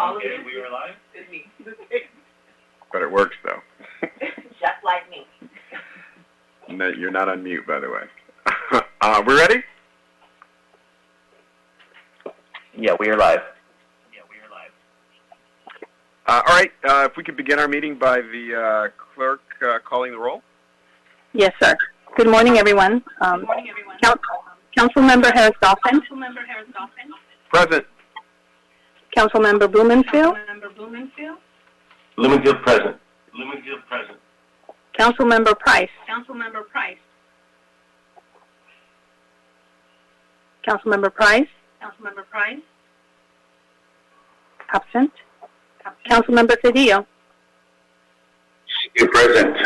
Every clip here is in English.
Okay, we are live. It's me. But it works, though. Just like me. No, you're not on mute, by the way. We're ready? Yeah, we are live. All right, if we could begin our meeting by the clerk calling the roll. Yes, sir. Good morning, everyone. Councilmember Harris-Dawson. Present. Councilmember Blumenfield. Blumenfield present. Councilmember Price. Councilmember Price. Absent. Councilmember Cedillo. You're present.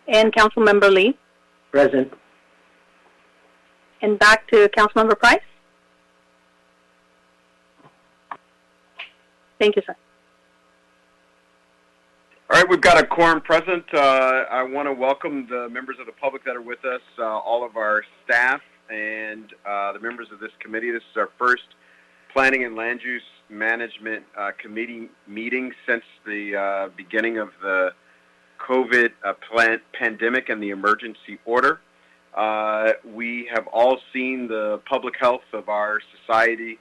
And Councilmember Lee. Present. And back to Councilmember Price. Thank you, sir. All right, we've got a quorum present. I want to welcome the members of the public that are with us, all of our staff, and the members of this committee. This is our first Planning and Land Use Management Committee meeting since the beginning of the COVID pandemic and the emergency order. We have all seen the public health of our society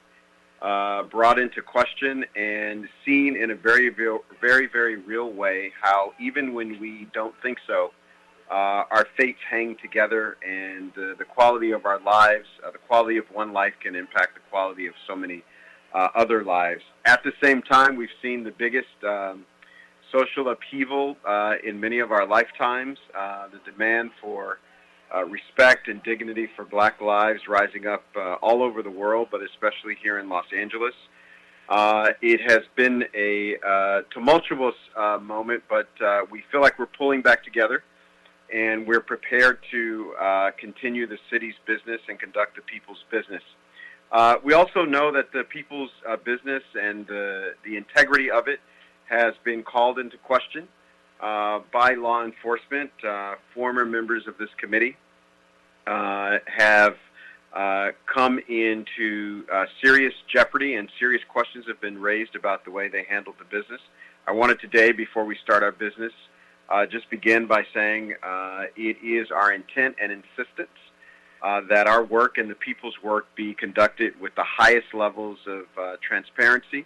brought into question and seen in a very, very real way how even when we don't think so, our fates hang together, and the quality of our lives, the quality of one life can impact the quality of so many other lives. At the same time, we've seen the biggest social upheaval in many of our lifetimes, the demand for respect and dignity for Black lives rising up all over the world, but especially here in Los Angeles. It has been a tumultuous moment, but we feel like we're pulling back together, and we're prepared to continue the city's business and conduct the people's business. We also know that the people's business and the integrity of it has been called into question by law enforcement. Former members of this committee have come into serious jeopardy, and serious questions have been raised about the way they handled the business. I wanted today, before we start our business, just begin by saying it is our intent and insistence that our work and the people's work be conducted with the highest levels of transparency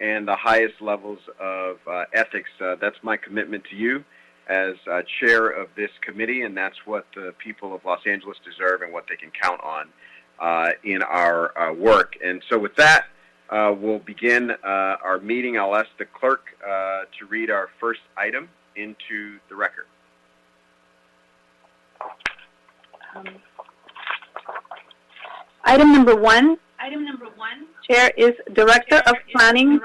and the highest levels of ethics. That's my commitment to you as chair of this committee, and that's what the people of Los Angeles deserve and what they can count on in our work. And so with that, we'll begin our meeting. I'll ask the clerk to read our first item into the record. Item number one. Chair is Director of Planning,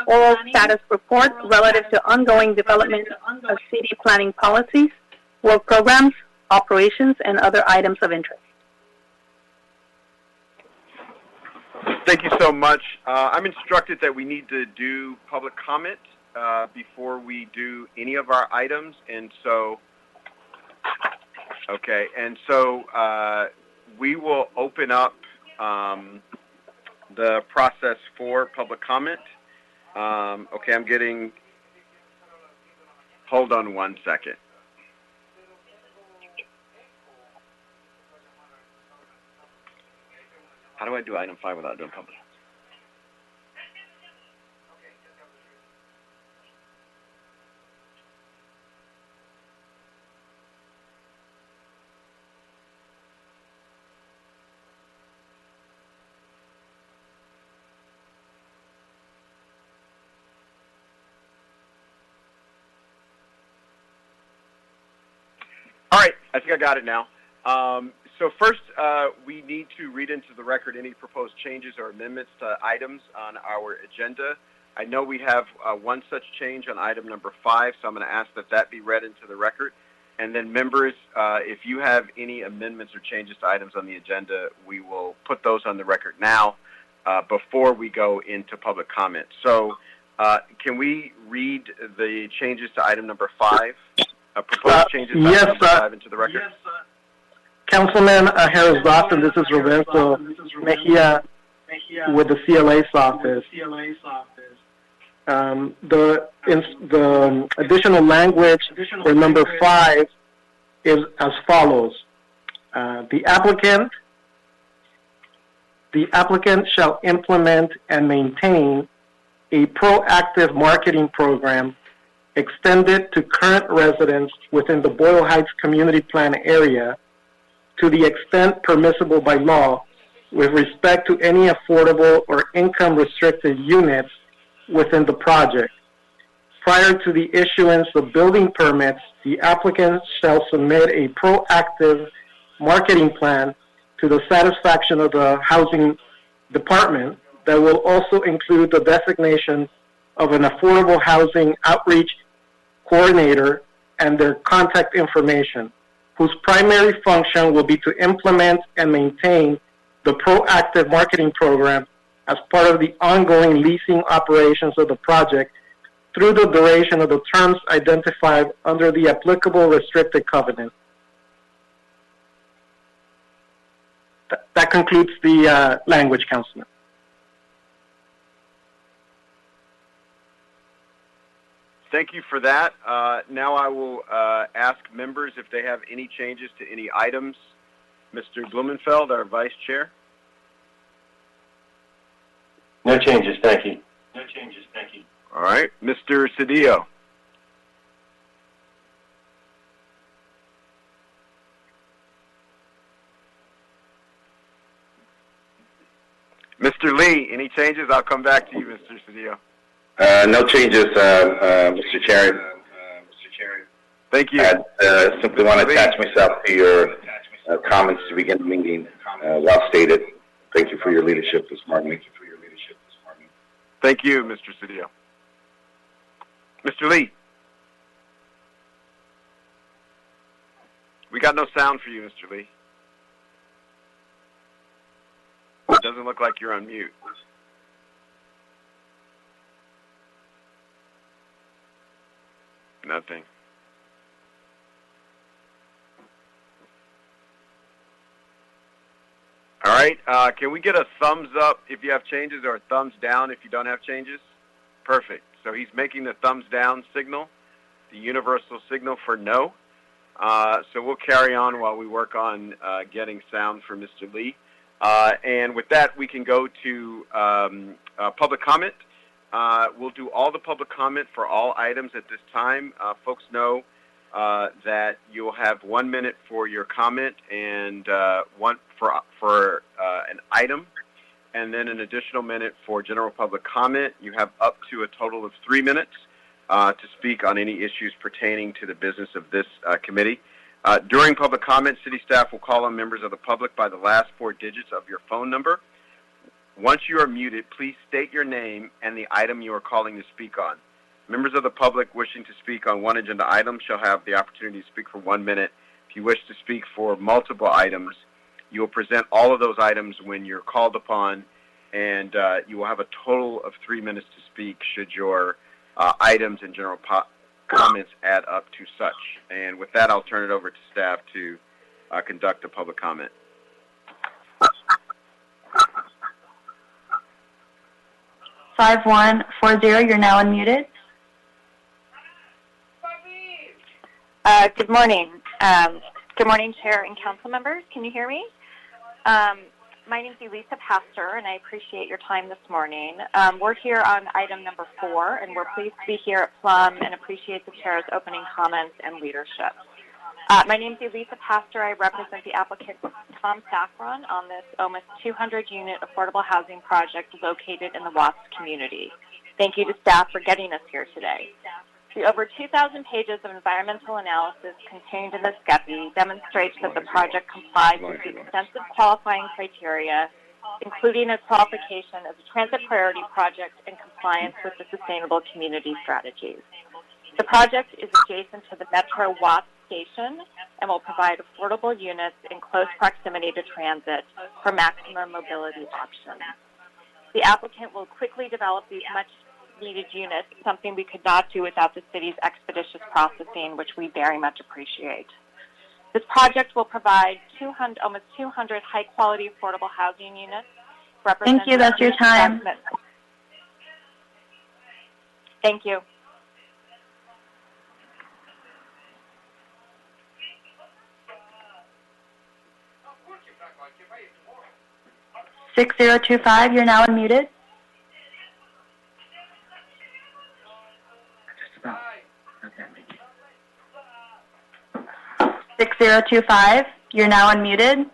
Oral Status Report relative to ongoing development of city planning policies, work programs, operations, and other items of interest. Thank you so much. I'm instructed that we need to do public comment before we do any of our items, and so, okay, and so we will open up the process for public comment. Okay, I'm getting, hold on one second. How do I do item 5 without doing public? All right, I think I got it now. So first, we need to read into the record any proposed changes or amendments to items on our agenda. I know we have one such change on item number 5, so I'm going to ask that that be read into the record. And then members, if you have any amendments or changes to items on the agenda, we will put those on the record now before we go into public comment. So can we read the changes to item number 5? Proposed changes to item number 5 into the record? Councilman Harris-Dawson, this is Roberto Mejia with the CLA's office. The additional language for number 5 is as follows. The applicant shall implement and maintain a proactive marketing program extended to current residents within the Boyle Heights Community Plan area to the extent permissible by law with respect to any affordable or income-restricted units within the project. Prior to the issuance of building permits, the applicant shall submit a proactive marketing plan to the satisfaction of the housing department that will also include the designation of an affordable housing outreach coordinator and their contact information, whose primary function will be to implement and maintain the proactive marketing program as part of the ongoing leasing operations of the project through the duration of the terms identified under the applicable restricted covenant. That concludes the language, Councilman. Thank you for that. Now I will ask members if they have any changes to any items. Mr. Blumenfeld, our Vice Chair. No changes, thank you. All right. Mr. Cedillo. Mr. Lee, any changes? I'll come back to you, Mr. Cedillo. No changes, Mr. Chair. Thank you. I simply want to attach myself to your comments to begin the meeting. Well stated. Thank you for your leadership this morning. Thank you, Mr. Cedillo. Mr. Lee. We got no sound for you, Mr. Lee. It doesn't look like you're on mute. Nothing. All right. Can we get a thumbs up if you have changes or a thumbs down if you don't have changes? Perfect. So he's making the thumbs down signal, the universal signal for no. So we'll carry on while we work on getting sound for Mr. Lee. And with that, we can go to public comment. We'll do all the public comment for all items at this time. Folks know that you'll have 1 minute for your comment and one for an item, and then an additional minute for general public comment. You have up to a total of 3 minutes to speak on any issues pertaining to the business of this committee. During public comment, city staff will call on members of the public by the last 4 digits of your phone number. Once you are muted, please state your name and the item you are calling to speak on. Members of the public wishing to speak on one agenda item shall have the opportunity to speak for 1 minute. If you wish to speak for multiple items, you will present all of those items when you're called upon, and you will have a total of 3 minutes to speak should your items and general comments add up to such. And with that, I'll turn it over to staff to conduct a public comment. 5140, you're now unmuted. Good morning. Good morning, Chair and Council members. Can you hear me? My name is Elisa Pastor, and I appreciate your time this morning. We're here on item number 4, and we're pleased to be here at Plum and appreciate the Chair's opening comments and leadership. My name is Elisa Pastor. I represent the applicant Tom Saffron on this almost 200-unit affordable housing project located in the Watts community. Thank you to staff for getting us here today. The over 2,000 pages of environmental analysis contained in the SCEPI demonstrates that the project complies with the extensive qualifying criteria, including its qualification as a transit priority project and compliance with the sustainable community strategies. The project is adjacent to the Metro Watts station and will provide affordable units in close proximity to transit for maximum mobility options. The applicant will quickly develop these much-needed units, something we could not do without the city's expeditious processing, which we very much appreciate. This project will provide almost 200 high-quality affordable housing units Representative. Thank you. That's your time. Thank you. Six 6025, you're now unmuted. Okay. 6025, you're now unmuted.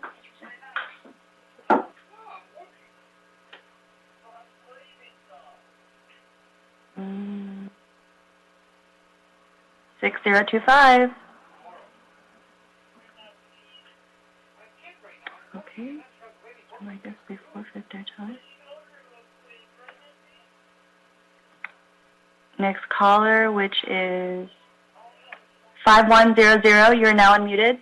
Mm. 6025. Okay. I guess we forfeit their time. Next caller, which is 5100, you're now unmuted.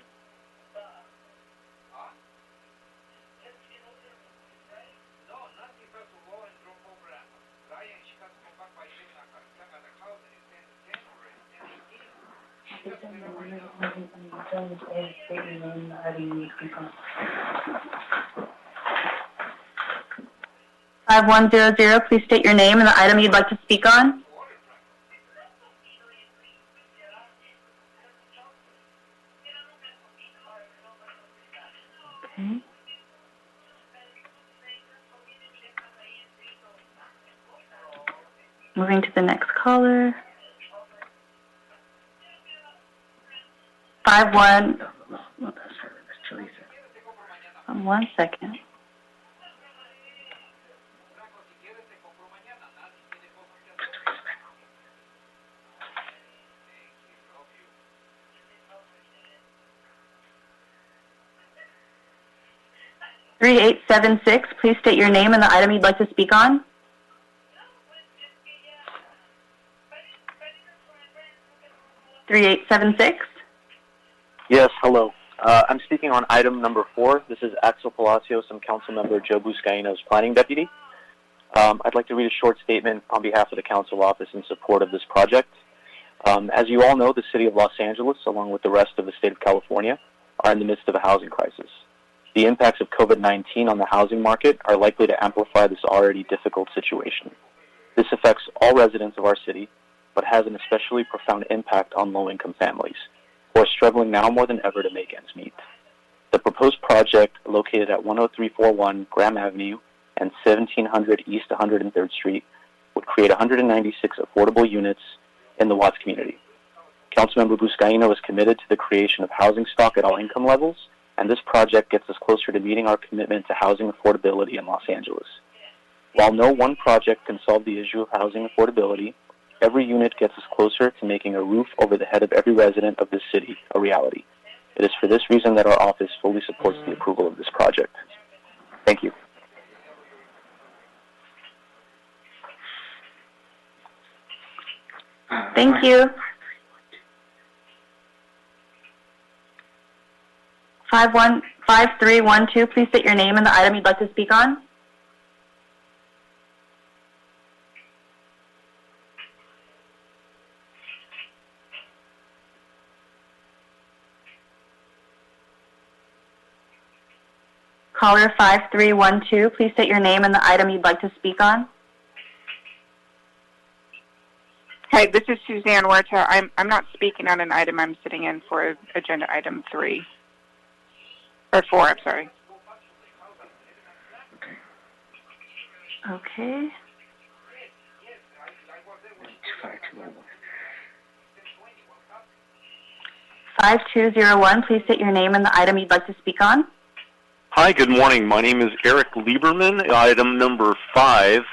Five 5100, please state your name and the item you'd like to speak on. Okay. Moving to the next caller. 51. One second. Three 3876, please state your name and the item you'd like to speak on. Three 3876. Yes, hello. I'm speaking on item number 4. This is Axel Palacios. I'm Councilmember Joe Buscaino's planning deputy. I'd like to read a short statement on behalf of the council office in support of this project. As you all know, the city of Los Angeles, along with the rest of the state of California, are in the midst of a housing crisis. The impacts of COVID-19 on the housing market are likely to amplify this already difficult situation. This affects all residents of our city, but has an especially profound impact on low-income families, who are struggling now more than ever to make ends meet. The proposed project, located at 10341 Graham Avenue and 1700 East 103rd Street, would create 196 affordable units in the Watts community. Councilmember Buscaino is committed to the creation of housing stock at all income levels, and this project gets us closer to meeting our commitment to housing affordability in Los Angeles. While no one project can solve the issue of housing affordability, every unit gets us closer to making a roof over the head of every resident of this city a reality. It is for this reason that our office fully supports the approval of this project. Thank you. Thank you. 5312, please state your name and the item you'd like to speak on. Caller 5312, please state your name and the item you'd like to speak on. Hi, this is Suzanne Huerta. I'm not speaking on an item. I'm sitting in for agenda item 3. Or 4, I'm sorry. Okay. 5201, please state your name and the item you'd like to speak on. Hi, good morning. My name is Eric Lieberman. Item number 5.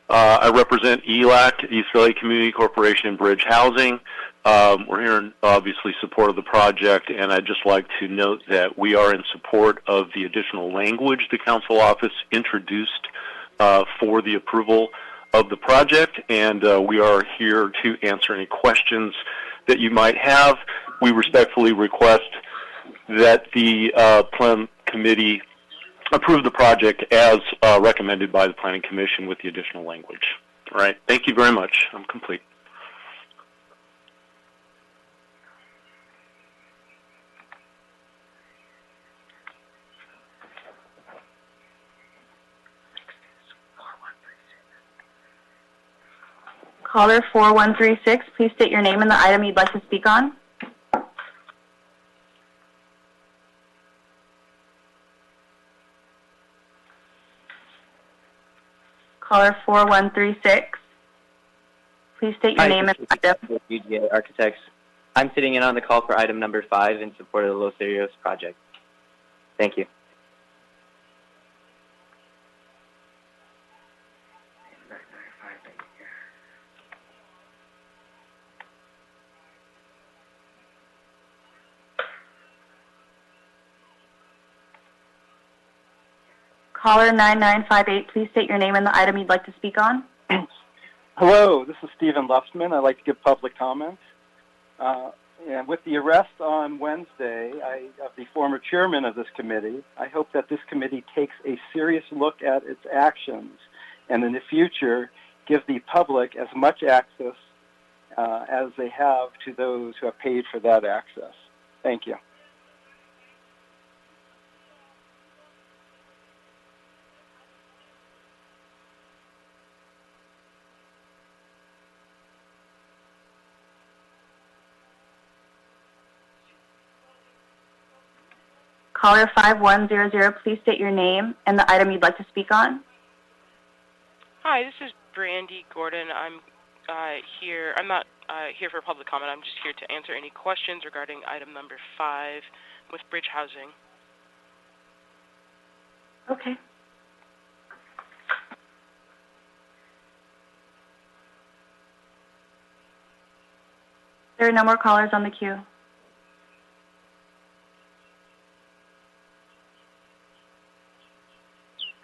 I represent ELAC, East Valley Community Corporation and Bridge Housing. We're here in, obviously, support of the project, and I'd just like to note that we are in support of the additional language the council office introduced for the approval of the project, and we are here to answer any questions that you might have. We respectfully request that the Plan Committee approve the project as recommended by the Planning Commission with the additional language. All right. Thank you very much. I'm complete. Caller 4136, please state your name and the item you'd like to speak on. Caller 4136, please state your name and item. UGA Architects. I'm sitting in on the call for item number 5 in support of the Los Cerrillos project. Thank you. Caller 9958, please state your name and the item you'd like to speak on. Hello, this is Stephen Luftman. I'd like to give public comment. And with the arrest on Wednesday of the former chairman of this committee, I hope that this committee takes a serious look at its actions and in the future give the public as much access as they have to those who have paid for that access. Thank you. Caller 5100, please state your name and the item you'd like to speak on. Hi, this is Brandy Gordon. I'm here. I'm not here for public comment. I'm just here to answer any questions regarding item number 5 with bridge housing. Okay. There are no more callers on the queue.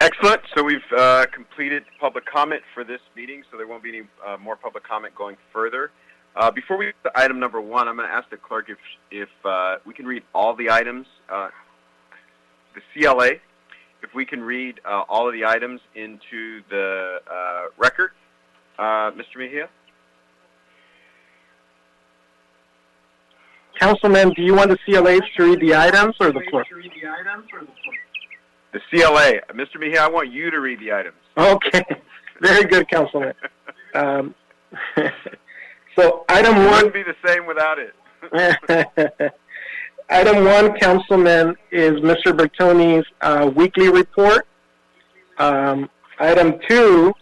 Excellent. So we've completed public comment for this meeting, so there won't be any more public comment going further. Before we get to item number 1, I'm going to ask the clerk if we can read all the items. The CLA, if we can read all of the items into the record. Mr. Mejia? Councilman, do you want the CLAs to read the items or the clerk? The CLA. Mr. Mejia, I want you to read the items. Okay. Very good, Councilman. So item 1... It wouldn't be the same without it. Item 1, Councilman, is Mr. Bertoni's weekly report. Item 2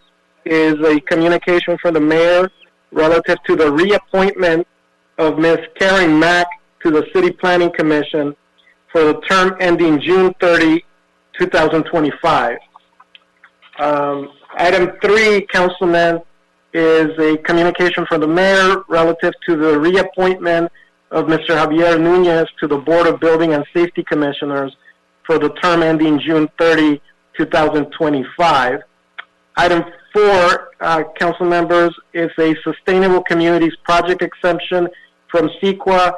is a communication from the mayor relative to the reappointment of Ms. Karen Mack to the City Planning Commission for the term ending June 30, 2025. Item 3, Councilman, is a communication from the mayor relative to the reappointment of Mr. Javier Nunez to the Board of Building and Safety Commissioners for the term ending June 30, 2025. Item 4, council members, is a Sustainable Communities Project exemption from CEQA.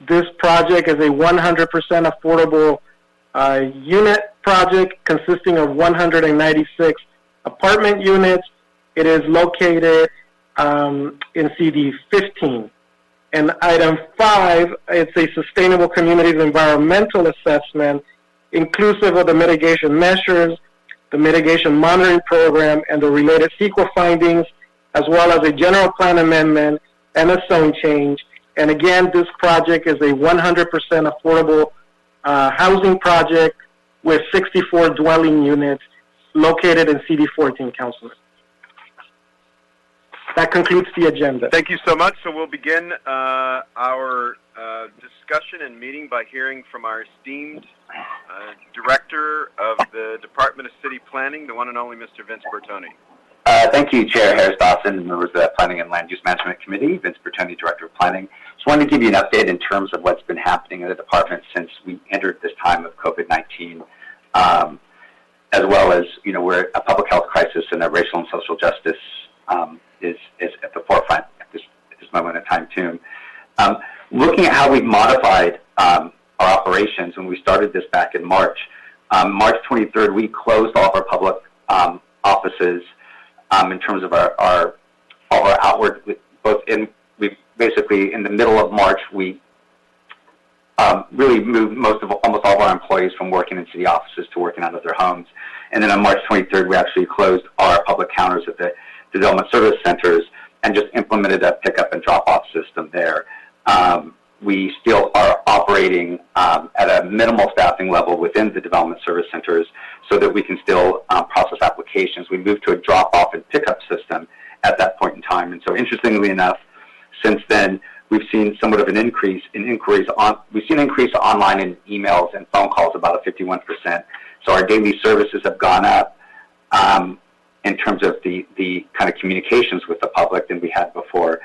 This project is a 100% affordable unit project consisting of 196 apartment units. It is located in CD 15. And item 5, it's a Sustainable Communities Environmental Assessment inclusive of the mitigation measures, the mitigation monitoring program, and the related CEQA findings, as well as a general plan amendment and a zone change. And again, this project is a 100% affordable housing project with 64 dwelling units located in CD 14, Councilman. That concludes the agenda. Thank you so much. So we'll begin our discussion and meeting by hearing from our esteemed Director of the Department of City Planning, the one and only Mr. Vince Bertoni. Thank you, Chair Harris-Dawson, members of the Planning and Land Use Management Committee. Vince Bertoni, Director of Planning. Just wanted to give you an update in terms of what's been happening in the department since we entered this time of COVID-19, as well as, you know, we're a public health crisis and that racial and social justice is at the forefront at this moment in time, too. Looking at how we've modified our operations when we started this back in March, March 23rd, we closed all of our public offices in terms of all our outward, we basically in the middle of March, we really moved almost all of our employees from working in city offices to working out of their homes. And then on March 23rd, we actually closed our public counters at the development service centers and just implemented a pickup and drop-off system there. We still are operating at a minimal staffing level within the development service centers so that we can still process applications. We moved to a drop-off and pickup system at that point in time. And so interestingly enough, since then, we've seen somewhat of an increase in inquiries. We've seen an increase online in emails and phone calls, about a 51%. So our daily services have gone up in terms of the kind of communications with the public than we had before.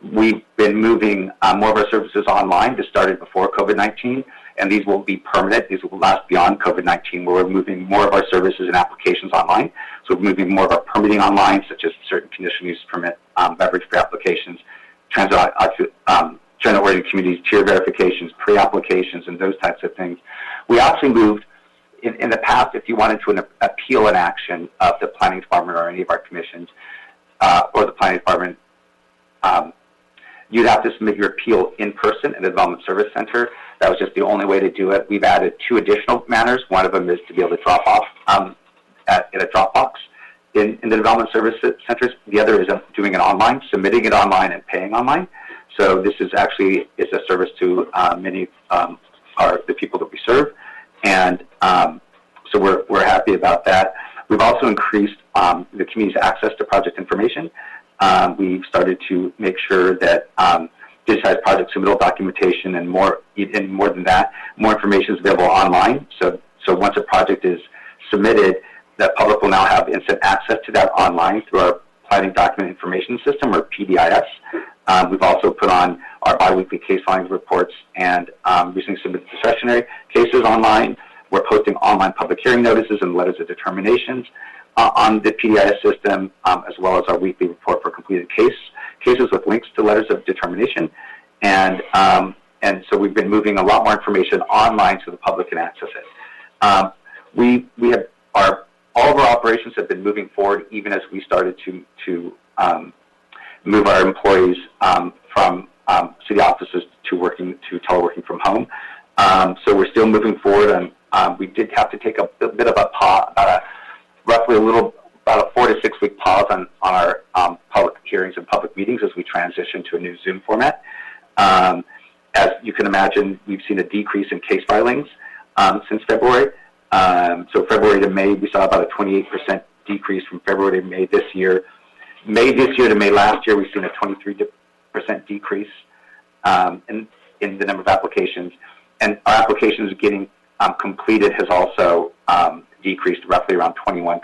We've been moving more of our services online. This started before COVID-19, and these will be permanent. These will last beyond COVID-19, where we're moving more of our services and applications online. So we're moving more of our permitting online, such as certain conditional use permit, beverage pre-applications, transit-oriented communities, tier verifications, pre-applications, and those types of things. We actually moved, in the past, if you wanted to appeal an action of the planning department or any of our commissions, or the planning department, you'd have to submit your appeal in person in the Development Service Center. That was just the only way to do it. We've added 2 additional manners. One of them is to be able to drop off at a drop box in the Development Service Centers. The other is doing it online, submitting it online, and paying online. So this is actually a service to many the people that we serve, and so we're happy about that. We've also increased the community's access to project information. We've started to make sure that digitized project submittal documentation and more than that, more information is available online. So once a project is submitted, the public will now have instant access to that online through our Planning Document Information System, or PDIS. We've also put on our biweekly case findings reports and recently submitted discretionary cases online. We're posting online public hearing notices and letters of determinations on the PDIS system, as well as our weekly report for completed cases with links to letters of determination. And so we've been moving a lot more information online so the public can access it. All of our operations have been moving forward, even as we started to move our employees from city offices to teleworking from home. So we're still moving forward, and we did have to take a bit of a pause, roughly about a 4 to 6 week pause on our public hearings and public meetings as we transition to a new Zoom format. As you can imagine, we've seen a decrease in case filings since February. So February to May, we saw about a 28% decrease from February to May this year. May this year to May last year, we've seen a 23% decrease in the number of applications. And our applications getting completed has also decreased roughly around 21-22%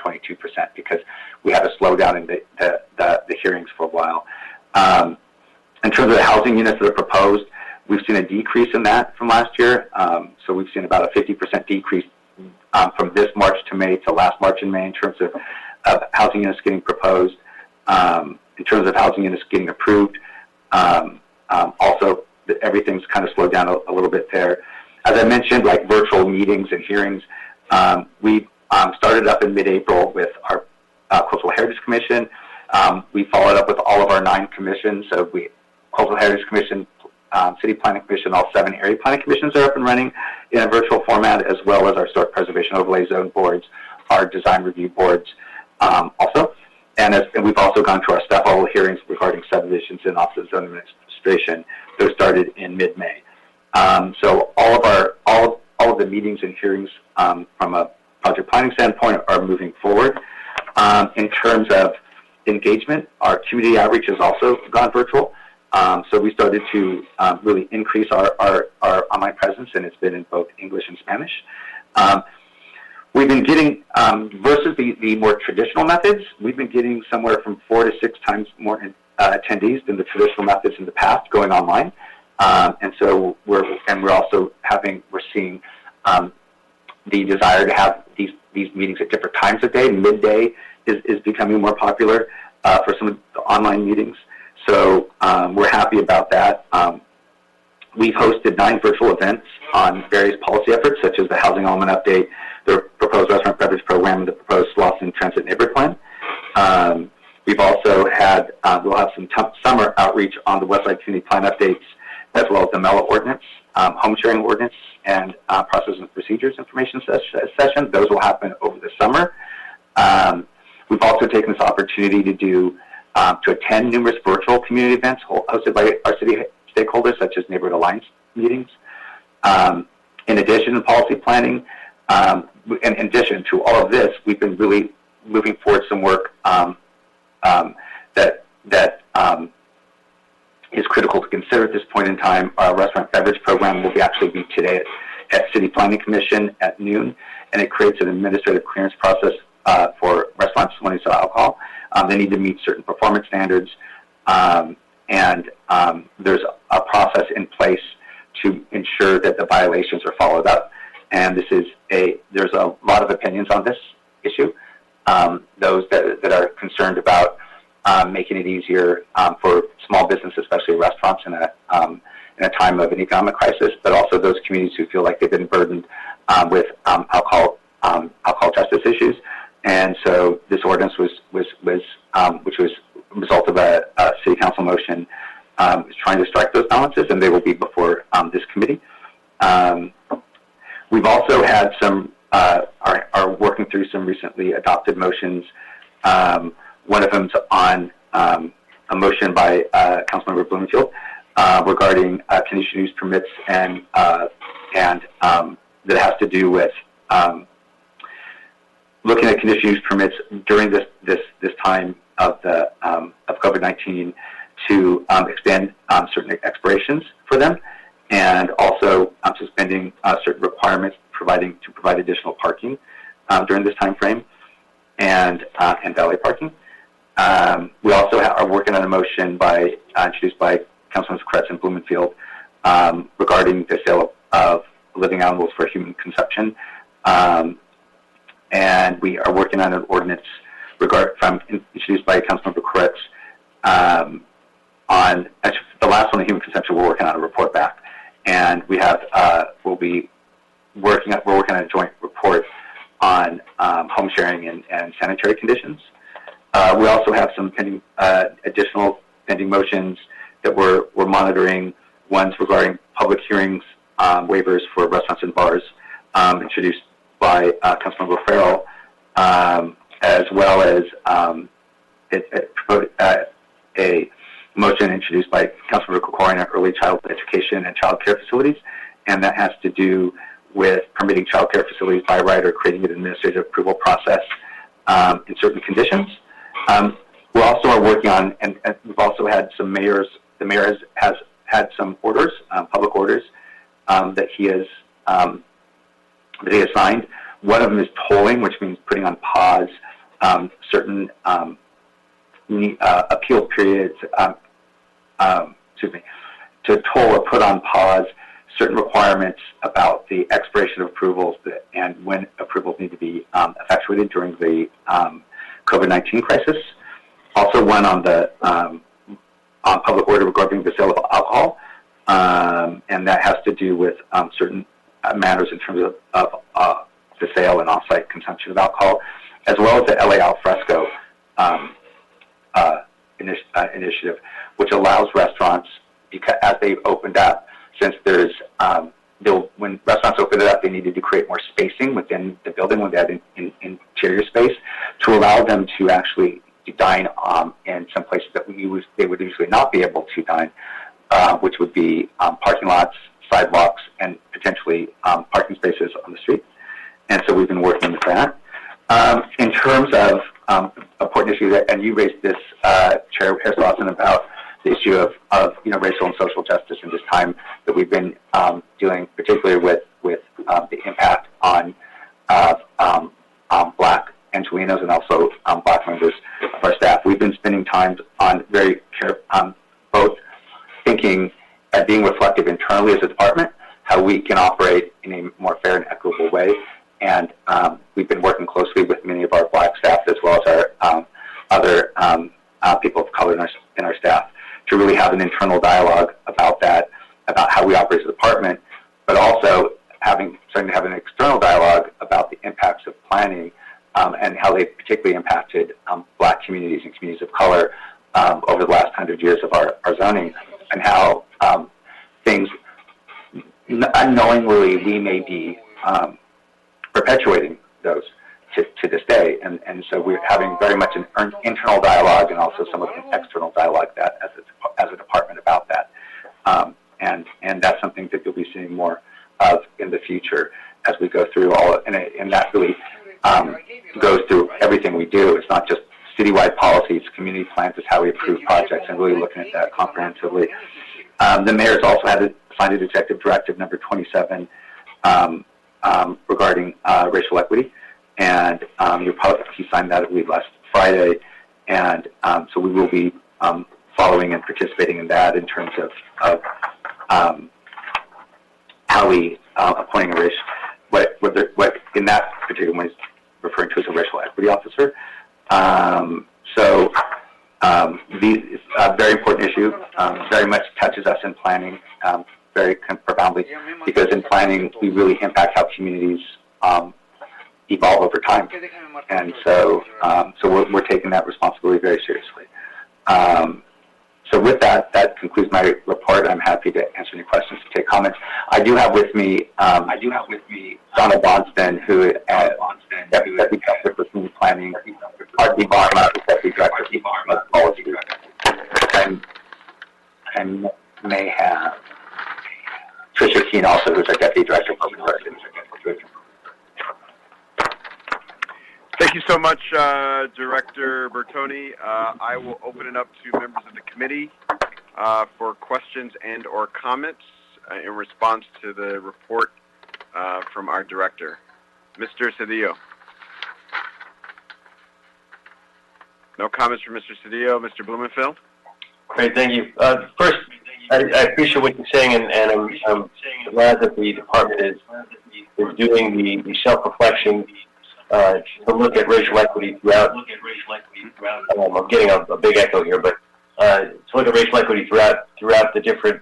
because we had a slowdown in the hearings for a while. In terms of the housing units that are proposed, we've seen a decrease in that from last year. So we've seen about a 50% decrease from this March to May to last March and May in terms of housing units getting proposed. In terms of housing units getting approved, also everything's kind of slowed down a little bit there. As I mentioned, like virtual meetings and hearings, we started up in mid-April with our Cultural Heritage Commission. We followed up with all of our 9 commissions. So Cultural Heritage Commission, City Planning Commission, all 7 area planning commissions are up and running in a virtual format, as well as our Historic Preservation Overlay Zone boards, our design review boards also. And we've also gone to our staff level hearings regarding subdivisions in Office of Zone Administration. Those started in mid-May. So all of the meetings and hearings from a project planning standpoint are moving forward. In terms of engagement, our community outreach has also gone virtual. So we started to really increase our online presence, and it's been in both English and Spanish. We've been getting, versus the more traditional methods, we've been getting somewhere from 4 to 6 times more attendees than the traditional methods in the past going online. And so we're seeing the desire to have these meetings at different times of day. Midday is becoming more popular for some of the online meetings. So we're happy about that. We've hosted 9 virtual events on various policy efforts, such as the Housing Element Update, the proposed restaurant beverage program, and the proposed Slauson Transit Neighborhood Plan. We've also had, we'll have some summer outreach on the Westside Community Plan updates, as well as the MELA ordinance, home sharing ordinance, and process and procedures information session. Those will happen over the summer. We've also taken this opportunity to attend numerous virtual community events hosted by our city stakeholders, such as neighborhood alliance meetings. In addition to policy planning, in addition to all of this, we've been really moving forward some work that is critical to consider at this point in time. Our restaurant beverage program will actually be today at City Planning Commission at noon, and it creates an administrative clearance process for restaurants when they sell alcohol. They need to meet certain performance standards, and there's a process in place to ensure that the violations are followed up. And there's a lot of opinions on this issue. Those that are concerned about making it easier for small business, especially restaurants, in a time of an economic crisis, but also those communities who feel like they've been burdened with alcohol justice issues. And so this ordinance which was a result of a city council motion, is trying to strike those balances, and they will be before this committee. We've also had some are working through some recently adopted motions. One of them's on a motion by Councilmember Bloomfield regarding conditional use permits, and that has to do with looking at conditional use permits during this time of COVID-19 to expand certain expirations for them, and also suspending certain requirements to provide additional parking during this time frame, and valet parking. We also are working on a motion introduced by Councilmembers Kretz and Blumenfield regarding the sale of living animals for human consumption. And we are working on an ordinance introduced by Councilmember Kretz on the last one, the human consumption. We're working on a report back, and we'll be working on a joint report on home sharing and sanitary conditions. We also have some additional pending motions that we're monitoring. One's regarding public hearings waivers for restaurants and bars, introduced by Councilmember Farrell, as well as a motion introduced by Councilmember Kokorian on early childhood education and child care facilities, and that has to do with permitting child care facilities by right or creating an administrative approval process in certain conditions. We also are working on, and we've also had some mayors. The mayor has had some orders, public orders, that he has signed. One of them is tolling, which means putting on pause certain appeal periods. To toll or put on pause certain requirements about the expiration of approvals and when approvals need to be effectuated during the COVID-19 crisis. Also, one on the on public order regarding the sale of alcohol, and that has to do with certain matters in terms of the sale and off-site consumption of alcohol, as well as the LA Al Fresco initiative, which allows restaurants, because as they've opened up, since there's when restaurants opened it up, they needed to create more spacing within the building when they had interior space, to allow them to actually dine in some places that they would usually not be able to dine, which would be parking lots, sidewalks, and potentially parking spaces on the street. And so we've been working with that. In terms of important issues, and you raised this, Chair Harris-Dawson, about the issue of racial and social justice in this time that we've been dealing particularly with the impact on Black Angelinos and also Black members of our staff. We've been spending time on both thinking and being reflective internally as a department, how we can operate in a more fair and equitable way. And we've been working closely with many of our Black staff, as well as our other people of color in our staff, to really have an internal dialogue about that, about how we operate as a department, but also starting to have an external dialogue about the impacts of planning and how they particularly impacted Black communities and communities of color over the last 100 years of our zoning, and how things unknowingly we may be perpetuating those to this day. And so we're having very much an internal dialogue and also some of an external dialogue that as a department about that. And that's something that you'll be seeing more of in the future as we go through all, and that really goes through everything we do. It's not just citywide policies, community plans is how we approve projects, and really looking at that comprehensively. The mayor's also had signed an executive directive number 27 regarding racial equity, and he signed that, I believe, last Friday, and so we will be following and participating in that in terms of how we appointing a racial, what in that particular one is referring to as a racial equity officer. It's a very important issue, very much touches us in planning very profoundly, because in planning we really impact how communities evolve over time. And so we're taking that responsibility very seriously. So with that, that concludes my report. I'm happy to answer any questions, to take comments. I do have with me Donald Bonston, who is Deputy Director for Community Planning, R.D. Barma, Deputy Director of Policy, and may have Tricia Keene also, who's our Deputy Director of Public Relations. Thank you so much, Director Bertoni. I will open it up to members of the committee for questions and or comments in response to the report from our director. Mr. Cedillo. No comments from Mr. Cedillo. Mr. Blumenfeld? Great, thank you. First, I appreciate what you're saying, and I'm glad that the department is doing the self-reflection to look at racial equity throughout. I'm getting a big echo here, but to look at racial equity throughout the different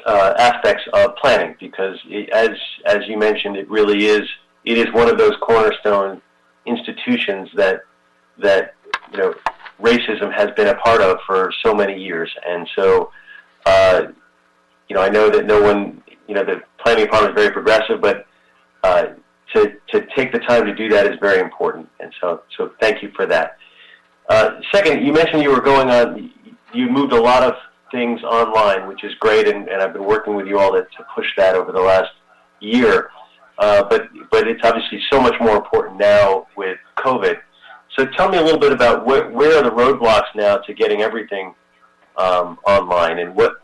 aspects of planning, because as you mentioned, it is one of those cornerstone institutions that racism has been a part of for so many years. And so I know that no one, the planning department is very progressive, but to take the time to do that is very important, and so thank you for that. Second, you mentioned you moved a lot of things online, which is great, and I've been working with you all to push that over the last year, but it's obviously so much more important now with COVID. So tell me a little bit about where are the roadblocks now to getting everything online, and what's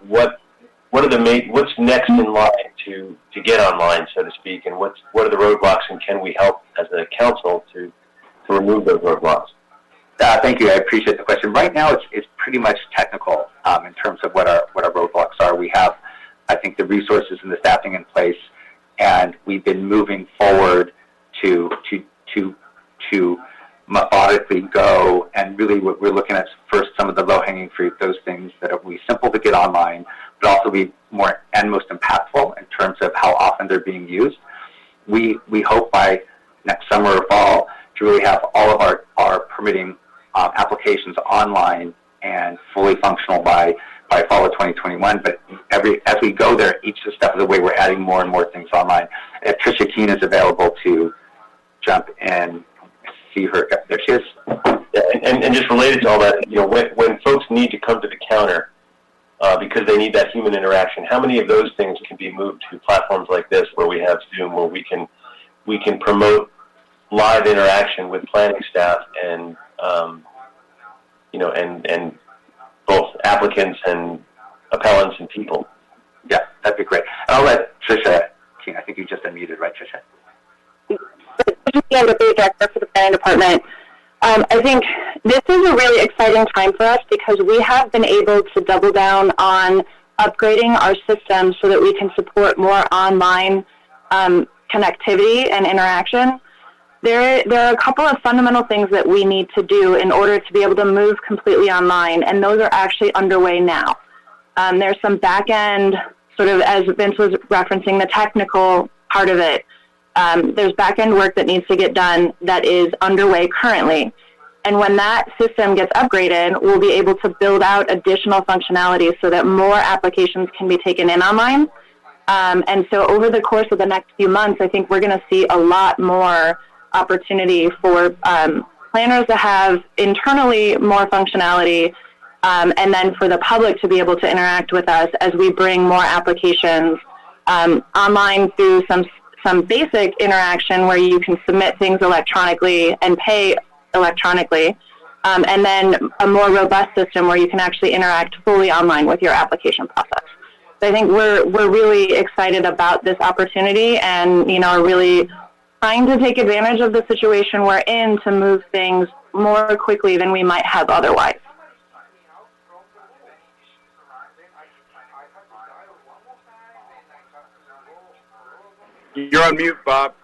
next in line to get online, so to speak, and what are the roadblocks, and can we help as a council to remove those roadblocks? Thank you. I appreciate the question. Right now, it's pretty much technical in terms of what our roadblocks are. We have, I think, the resources and the staffing in place, and we've been moving forward to methodically go, and really what we're looking at first, some of the low-hanging fruit, those things that will be simple to get online, but also be more and most impactful in terms of how often they're being used. We hope by next summer or fall to really have all of our permitting applications online and fully functional by fall of 2021. But as we go there, each step of the way, we're adding more and more things online. If Tricia Keene is available to jump in, see her. There she is. Yeah, and just related to all that, when folks need to come to the counter because they need that human interaction, how many of those things can be moved to platforms like this, where we have Zoom, where we can promote live interaction with planning staff and and both applicants and appellants and people? Yeah, that'd be great. And I'll let Tricia Keene. I think you just unmuted, right, Tricia? I'm the director for the planning department. I think this is a really exciting time for us because we have been able to double down on upgrading our system so that we can support more online connectivity and interaction. There are a couple of fundamental things that we need to do in order to be able to move completely online, and those are actually underway now. There's some back-end, sort of as Vince was referencing, the technical part of it. There's back-end work that needs to get done that is underway currently. And when that system gets upgraded, we'll be able to build out additional functionality so that more applications can be taken in online. And so over the course of the next few months, I think we're going to see a lot more opportunity for planners to have internally more functionality, and then for the public to be able to interact with us as we bring more applications online through some basic interaction where you can submit things electronically and pay electronically, and then a more robust system where you can actually interact fully online with your application process. So I think we're really excited about this opportunity, and are really trying to take advantage of the situation we're in to move things more quickly than we might have otherwise. You're on mute, Bob.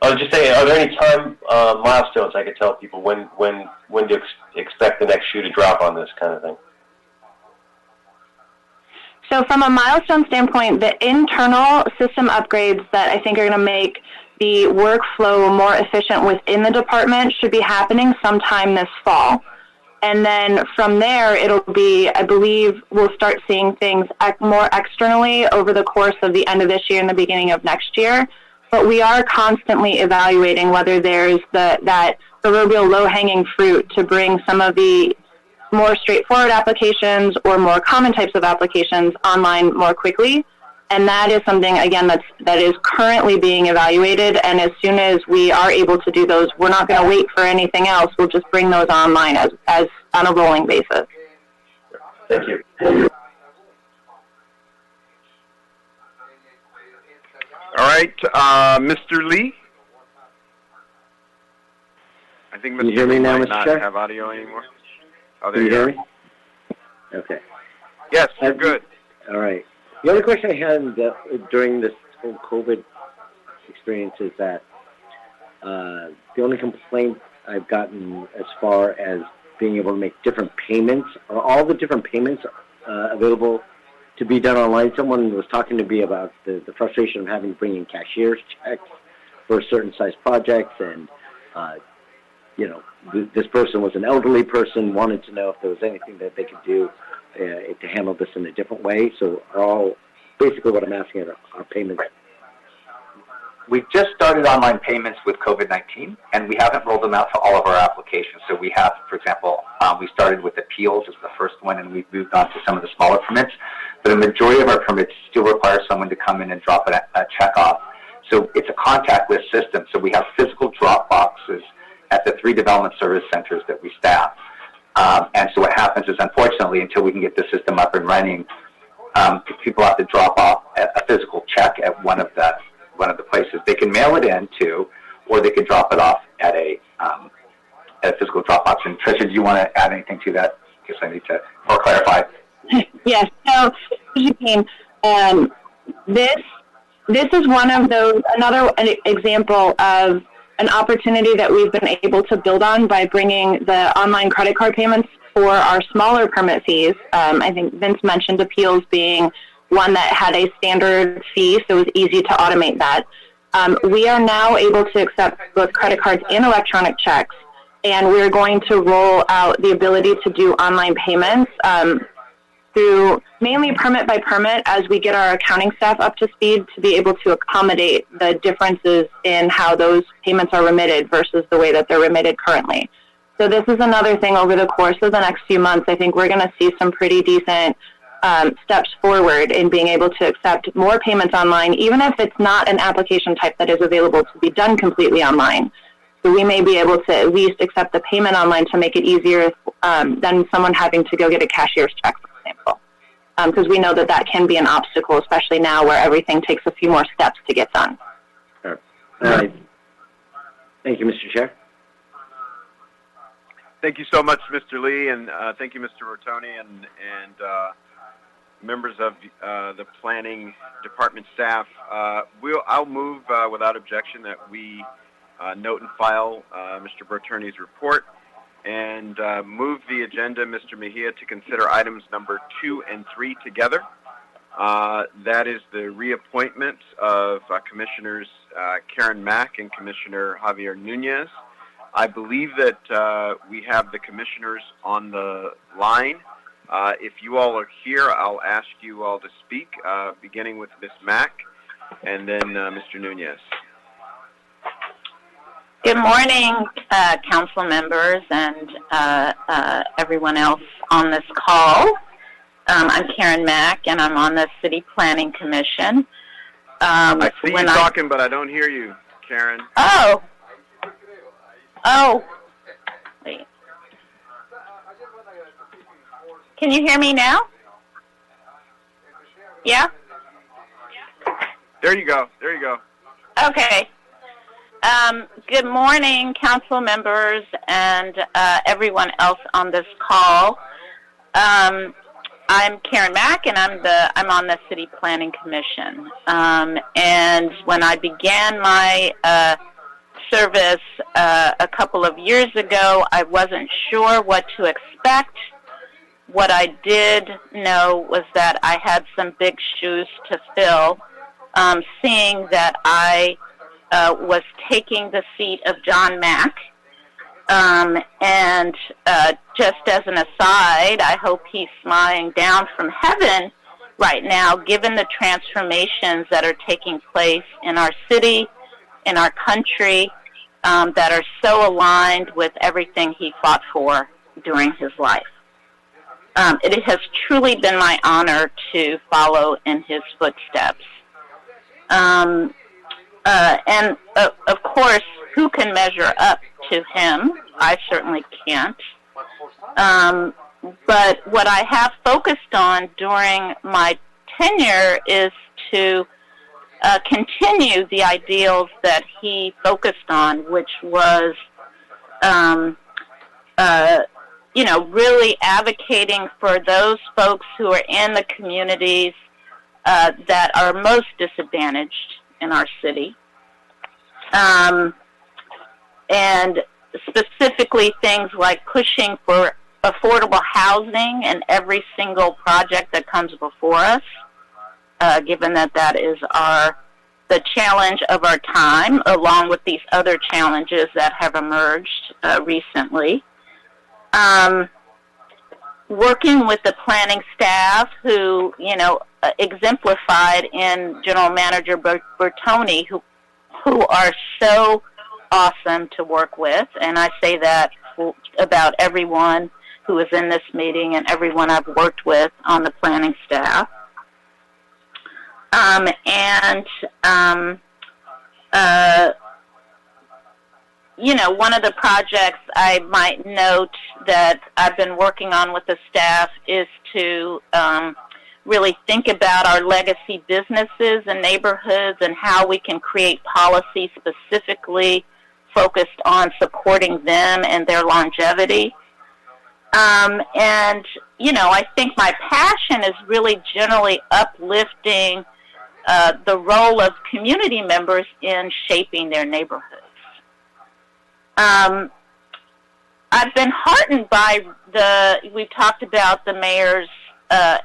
I was just saying, are there any time milestones I could tell people when to expect the next shoe to drop on this kind of thing? So from a milestone standpoint, the internal system upgrades that I think are going to make the workflow more efficient within the department should be happening sometime this fall. And then from there, it'll be, I believe, we'll start seeing things more externally over the course of the end of this year and the beginning of next year. But we are constantly evaluating whether there's that proverbial low-hanging fruit to bring some of the more straightforward applications or more common types of applications online more quickly. And that is something, again, that is currently being evaluated. And as soon as we are able to do those, we're not going to wait for anything else. We'll just bring those online as on a rolling basis. Thank you. All right, Mr. Lee. I think Can you hear me now, might Mr. not Chair? have audio anymore. Oh, Can there you hear are. me? Okay. Yes, you're good. All right. The only question I had during this whole COVID experience is that the only complaint I've gotten as far as being able to make different payments, are all the different payments available to be done online? Someone was talking to me about the frustration of having to bring in cashier's checks for certain size projects, and this person was an elderly person, wanted to know if there was anything that they could do to handle this in a different way. So basically what I'm asking are payments. We've just started online payments with COVID-19, and we haven't rolled them out to all of our applications. So we have, for example, we started with appeals as the first one, and we've moved on to some of the smaller permits. But a majority of our permits still require someone to come in and drop a check off. So it's a contactless system. So we have physical drop boxes at the 3 development service centers that we staff. And so what happens is, unfortunately, until we can get the system up and running, people have to drop off a physical check at one of the places. They can mail it in to, or they can drop it off at a physical drop box. And Tricia, do you want to add anything to that? I guess I need to more clarify. Yes. So, this is one of those, an example of an opportunity that we've been able to build on by bringing the online credit card payments for our smaller permit fees. I think Vince mentioned appeals being one that had a standard fee, so it was easy to automate that. We are now able to accept both credit cards and electronic checks, and we're going to roll out the ability to do online payments through mainly permit by permit as we get our accounting staff up to speed to be able to accommodate the differences in how those payments are remitted versus the way that they're remitted currently. So this is another thing over the course of the next few months. I think we're going to see some pretty decent steps forward in being able to accept more payments online, even if it's not an application type that is available to be done completely online. So we may be able to at least accept the payment online to make it easier than someone having to go get a cashier's check, for example. Because we know that can be an obstacle, especially now where everything takes a few more steps to get done. All right. Thank you, Mr. Chair. Thank you so much, Mr. Lee, and thank you, Mr. Rotoni, and members of the planning department staff. I'll move without objection that we note and file Mr. Bertoni's report, and move the agenda, Mr. Mejia, to consider items number 2 and 3 together. That is the reappointment of Commissioners Karen Mack and Commissioner Javier Nunez. I believe that we have the commissioners on the line. If you all are here, I'll ask you all to speak, beginning with Ms. Mack and then Mr. Nunez. Good morning, council members and everyone else on this call. I'm Karen Mack, and I'm on the City Planning Commission. I see you talking, but I don't hear you, Karen. Oh. Wait. Can you hear me now? Yeah? There you go. Okay. Good morning, council members and everyone else on this call. I'm Karen Mack, and I'm on the City Planning Commission. And when I began my service a couple of years ago, I wasn't sure what to expect. What I did know was that I had some big shoes to fill, seeing that I was taking the seat of John Mack. And just as an aside, I hope he's smiling down from heaven right now, given the transformations that are taking place in our city, in our country, that are so aligned with everything he fought for during his life. It has truly been my honor to follow in his footsteps. And of course, who can measure up to him? I certainly can't. But what I have focused on during my tenure is to continue the ideals that he focused on, which was, really advocating for those folks who are in the communities that are most disadvantaged in our city. And specifically things like pushing for affordable housing in every single project that comes before us, given that that is the challenge of our time, along with these other challenges that have emerged recently. Working with the planning staff who, exemplified in General Manager Bertoni, who are so awesome to work with. And I say that about everyone who is in this meeting and everyone I've worked with on the planning staff. One of the projects I might note that I've been working on with the staff is to really think about our legacy businesses and neighborhoods and how we can create policy specifically focused on supporting them and their longevity. I think my passion is really generally uplifting the role of community members in shaping their neighborhoods. I've been heartened by we've talked about the mayor's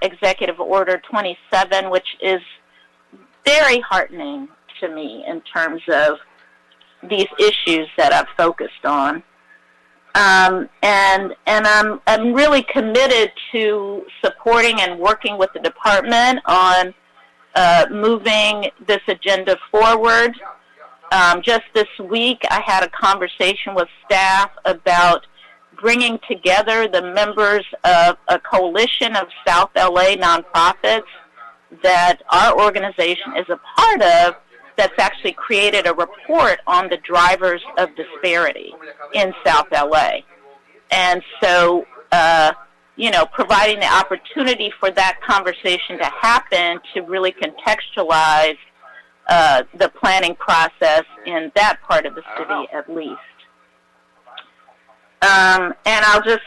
Executive Order 27, which is very heartening to me in terms of these issues that I've focused on. And I'm really committed to supporting and working with the department on moving this agenda forward. Just this week, I had a conversation with staff about bringing together the members of a coalition of South LA nonprofits that our organization is a part of, that's actually created a report on the drivers of disparity in South LA. And so, providing the opportunity for that conversation to happen to really contextualize the planning process in that part of the city at least. And I'll just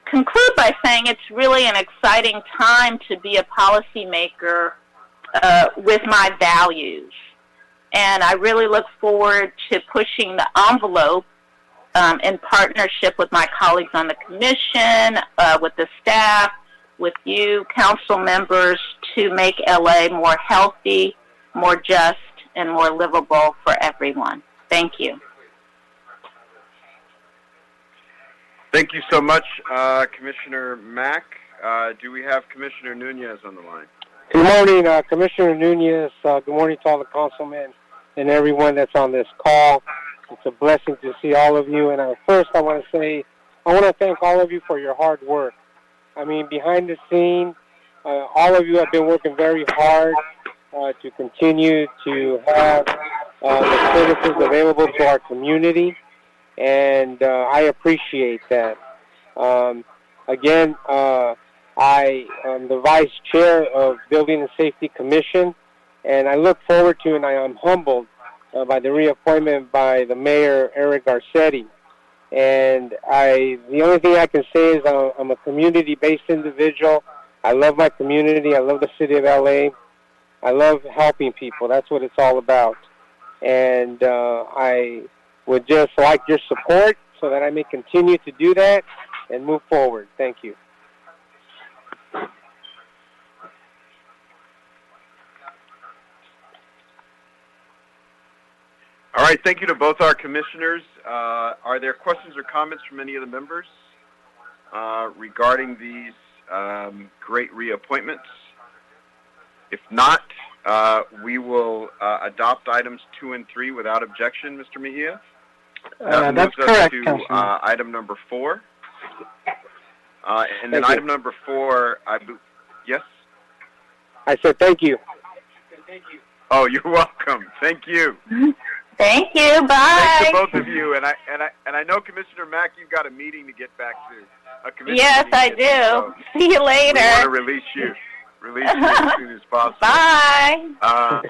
conclude by saying it's really an exciting time to be a policymaker with my values. And I really look forward to pushing the envelope in partnership with my colleagues on the commission, with the staff, with you, council members, to make LA more healthy, more just, and more livable for everyone. Thank you. Thank you so much, Commissioner Mack. Do we have Commissioner Nunez on the line? Good morning, Commissioner Nunez. Good morning to all the councilmen. and everyone that's on this call. It's a blessing to see all of you. And first, I want to thank all of you for your hard work. I mean, behind the scene, all of you have been working very hard to continue to have the services available to our community, and I appreciate that. Again, I am the Vice Chair of Building and Safety Commission, and I look forward to, and I am humbled by the reappointment by the Mayor, Eric Garcetti. And the only thing I can say is I'm a community-based individual. I love my community. I love the city of LA. I love helping people. That's what it's all about. And I would just like your support so that I may continue to do that and move forward. Thank you. All right, thank you to both our commissioners. Are there questions or comments from any of the members regarding these great reappointments? If not, we will adopt items 2 and 3 without objection, Mr. Mejia. That's correct, to item number 4. And then item number 4, yes? I said thank you. Oh, you're welcome. Thank you. Thank you. Bye. Thanks to both of you. And I know Commissioner Mack, you've got a meeting to get back to. Yes, I do. So see you later. We want to release you as soon as possible. Bye. I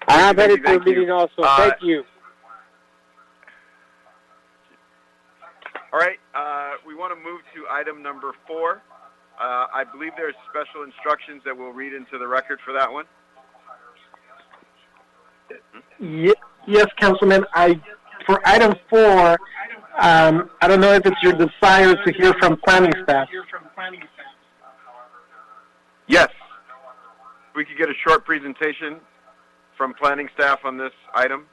have headed to a meeting also. Thank you. All right. We want to move to item number 4. I believe there's special instructions that we'll read into the record for that one. Yes, Councilman. For item 4, I don't know if it's your desire to hear from planning staff. Yes. We could get a short presentation from planning staff on this item.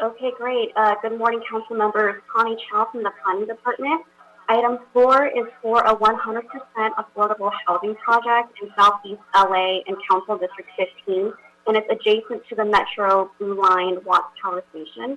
Okay, great. Good morning, council members. Connie Chow from the Planning Department. Item 4 is for a 100% affordable housing project in Southeast LA in Council District 15, and it's adjacent to the Metro Blue Line Watts Tower Station.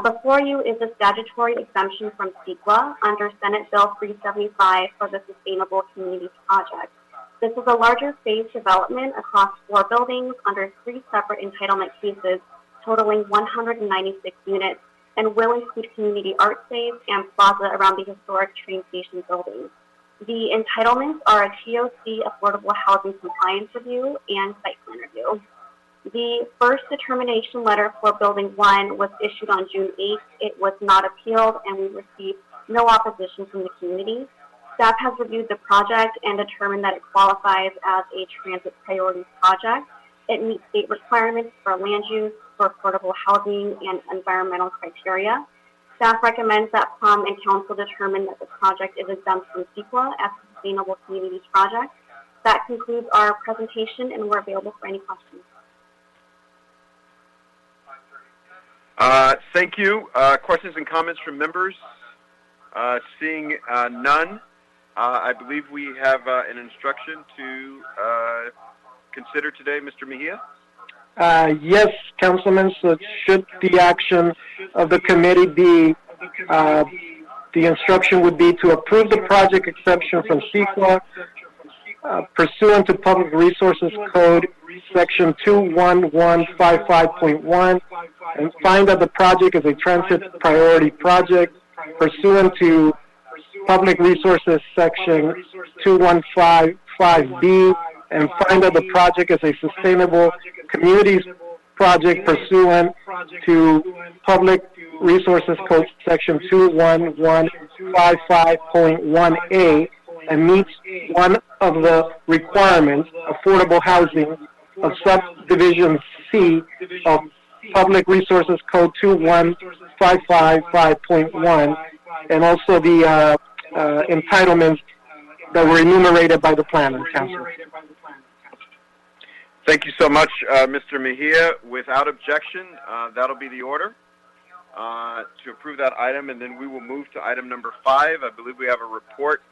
Before you is a statutory exemption from CEQA under Senate Bill 375 for the Sustainable Communities Project. This is a larger phase development across 4 buildings under 3 separate entitlement cases totaling 196 units, and will include community art space and plaza around the historic train station building. The entitlements are a TOC affordable housing compliance review and site plan review. The first determination letter for Building 1 was issued on June 8th. It was not appealed, and we received no opposition from the community. Staff has reviewed the project and determined that it qualifies as a transit priority project. It meets state requirements for land use, for affordable housing, and environmental criteria. Staff recommends that PLUM and Council determine that the project is exempt from CEQA as a Sustainable Communities Project. That concludes our presentation, and we're available for any questions. Thank you. Questions and comments from members? Seeing none, I believe we have an instruction to consider today, Mr. Mejia. Yes, Councilman. So should the action of the committee be, the instruction would be to approve the project exception from CEQA pursuant to Public Resources Code Section 21155.1 and find that the project is a transit priority project pursuant to Public Resources Section 2155B and find that the project is a sustainable communities project pursuant to Public Resources Code Section 21155.1A and meets one of the requirements, affordable housing, of Subdivision C of Public Resources Code 21555.1 and also the entitlements that were enumerated by the planning council. Thank you so much, Mr. Mejia. Without objection, that'll be the order to approve that item, and then we will move to item number 5. I believe we have a report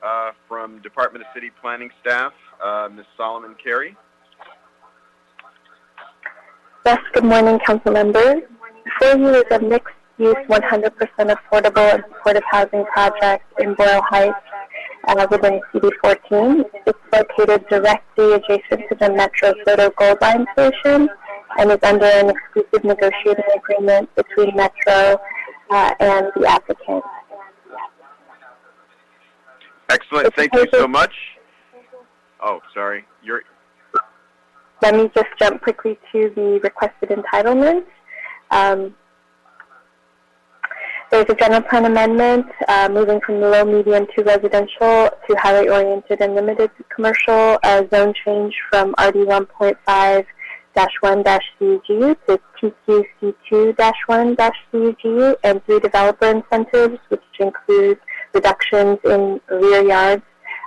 from Department of City Planning staff, Ms. Solomon Carey. Yes, good morning, council members. Before you is a mixed-use, 100% affordable and supportive housing project in Boyle Heights within CD14. It's located directly adjacent to the Metro Photo Gold Line station and is under an exclusive negotiating agreement between Metro and the applicant. Excellent. Thank you so much. Oh, sorry. Let me just jump quickly to the requested entitlements. There's a general plan amendment moving from the low, medium to residential to highway-oriented and limited commercial, zone change from RD 1.5-1-CUGU to TQC2-1-CUGU, and 3 developer incentives, which include reductions in rear yards,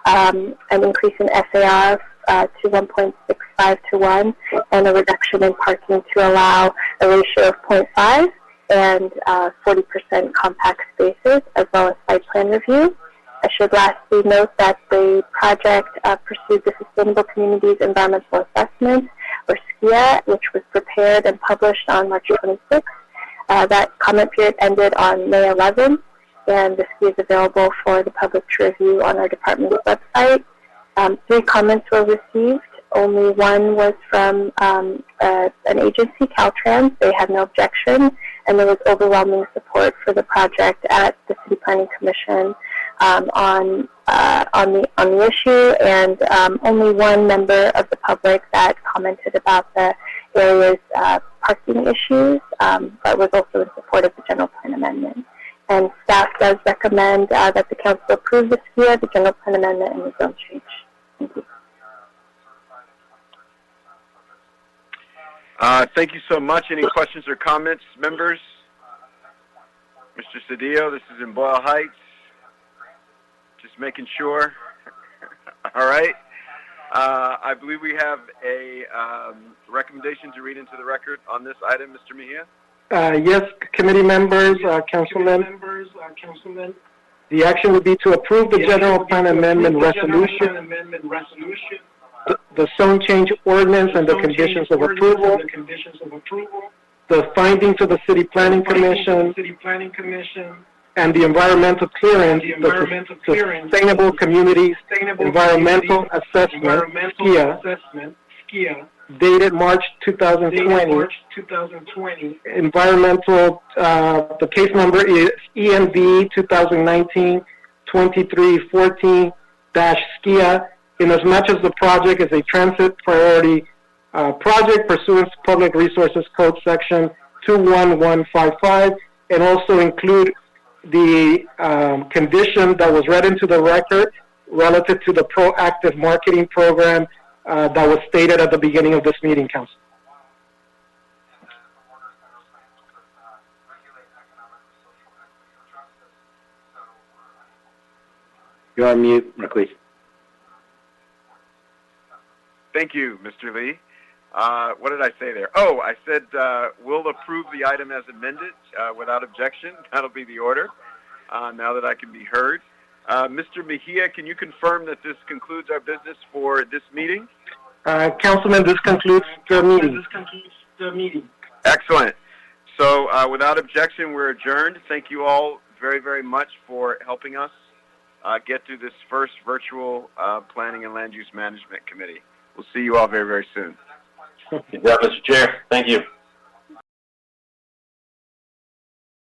an increase in SAR to 1.65 to 1, and a reduction in parking to allow a ratio of 0.5 and 40% compact spaces, as well as site plan review. I should lastly note that the project pursued the Sustainable Communities Environmental Assessment, or SKIA, which was prepared and published on March 26th. That comment period ended on May 11th, and the SKIA is available for the public to review on our department's website. 3 comments were received. Only 1 was from an agency, Caltrans. They had no objection, and there was overwhelming support for the project at the City Planning Commission on the issue, and only 1 member of the public that commented about the area's parking issues, but was also in support of the general plan amendment. And staff does recommend that the council approve the SKIA, the general plan amendment, and the zone change. Thank you. Thank you so much. Any questions or comments, members? Mr. Cedillo, this is in Boyle Heights. Just making sure. All right. I believe we have a recommendation to read into the record on this item, Mr. Mejia. Yes, committee members, councilmen. The action would be to approve the general plan amendment resolution, the zone change ordinance and the conditions of approval, the findings of the City Planning Commission, and the environmental clearance, the Sustainable Communities Environmental Assessment, SKIA, dated March 2020. Environmental, the case number is EMV 2019-2314-SKIA, in as much as the project is a transit priority project pursuant to Public Resources Code Section 21155, and also include the condition that was read into the record relative to the proactive marketing program that was stated at the beginning of this meeting, Council. You're on mute, Nicholas. Thank you, Mr. Lee. What did I say there? Oh, I said we'll approve the item as amended without objection. That'll be the order now that I can be heard. Mr. Mejia, can you confirm that this concludes our business for this meeting? Councilman, this concludes the meeting. Excellent. So without objection, we're adjourned. Thank you all very, very much for helping us get through this first virtual Planning and Land Use Management Committee. We'll see you all very, very soon. Good job, Mr. Chair. Thank you.